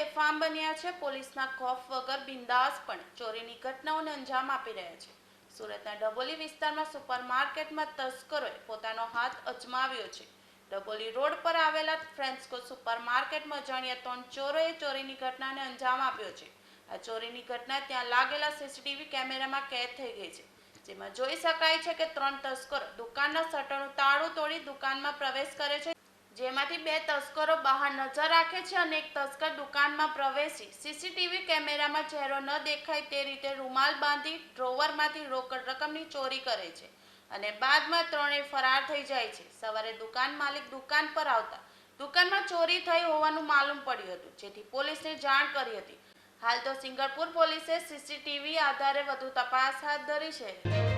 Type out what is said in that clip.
બેફામ બન્યા છે। પોલીસના ખોફ વગર બિંદાસપણે ચોરીની ઘટનાઓને અંજામ આપી રહ્યા છે। સુરતના ડભોલી વિસ્તારમાં સુપરમાર્કેટમાં તસ્કરોએ પોતાનો હાથ અજમાવ્યો છે। ડભોલી રોડ પર આવેલા ફ્રેન્સ્કો સુપરમાર્કેટમાં અજાણ્યા 3 ચોરોએ ચોરીની ઘટનાને અંજામ આપ્યો છે। આ ચોરીની ઘટના ત્યાં લાગેલા સીસીટીવી કેમેરામાં કેદ થઈ ગઈ છે, જેમાં જોઈ શકાય છે કે 3 તસ્કરો દુકાનના શટરનું તાળું તોડી દુકાનમાં પ્રવેશ કરે છે, જેમાંથી 2 તસ્કરો બહાર નજર રાખે છે અને એક તસ્કર દુકાનમાં પ્રવેશી સીસીટીવી કેમેરામાં ચહેરો ન દેખાય તે રીતે રૂમાલ બાંધી ડ્રોવરમાંથી રોકડ રકમની ચોરી કરે છે અને બાદમાં ત્રણેય ફરાર થઈ જાય છે। સવારે દુકાન માલિક દુકાન પર આવતા દુકાનમાં ચોરી થઈ હોવાનું માલુમ પડ્યું હતું, જેથી પોલીસને જાણ કરી હતી। હાલ તો સિંગરપુર પોલીસે સીસીટીવી આધારે વધુ તપાસ હાથ ધરી છે।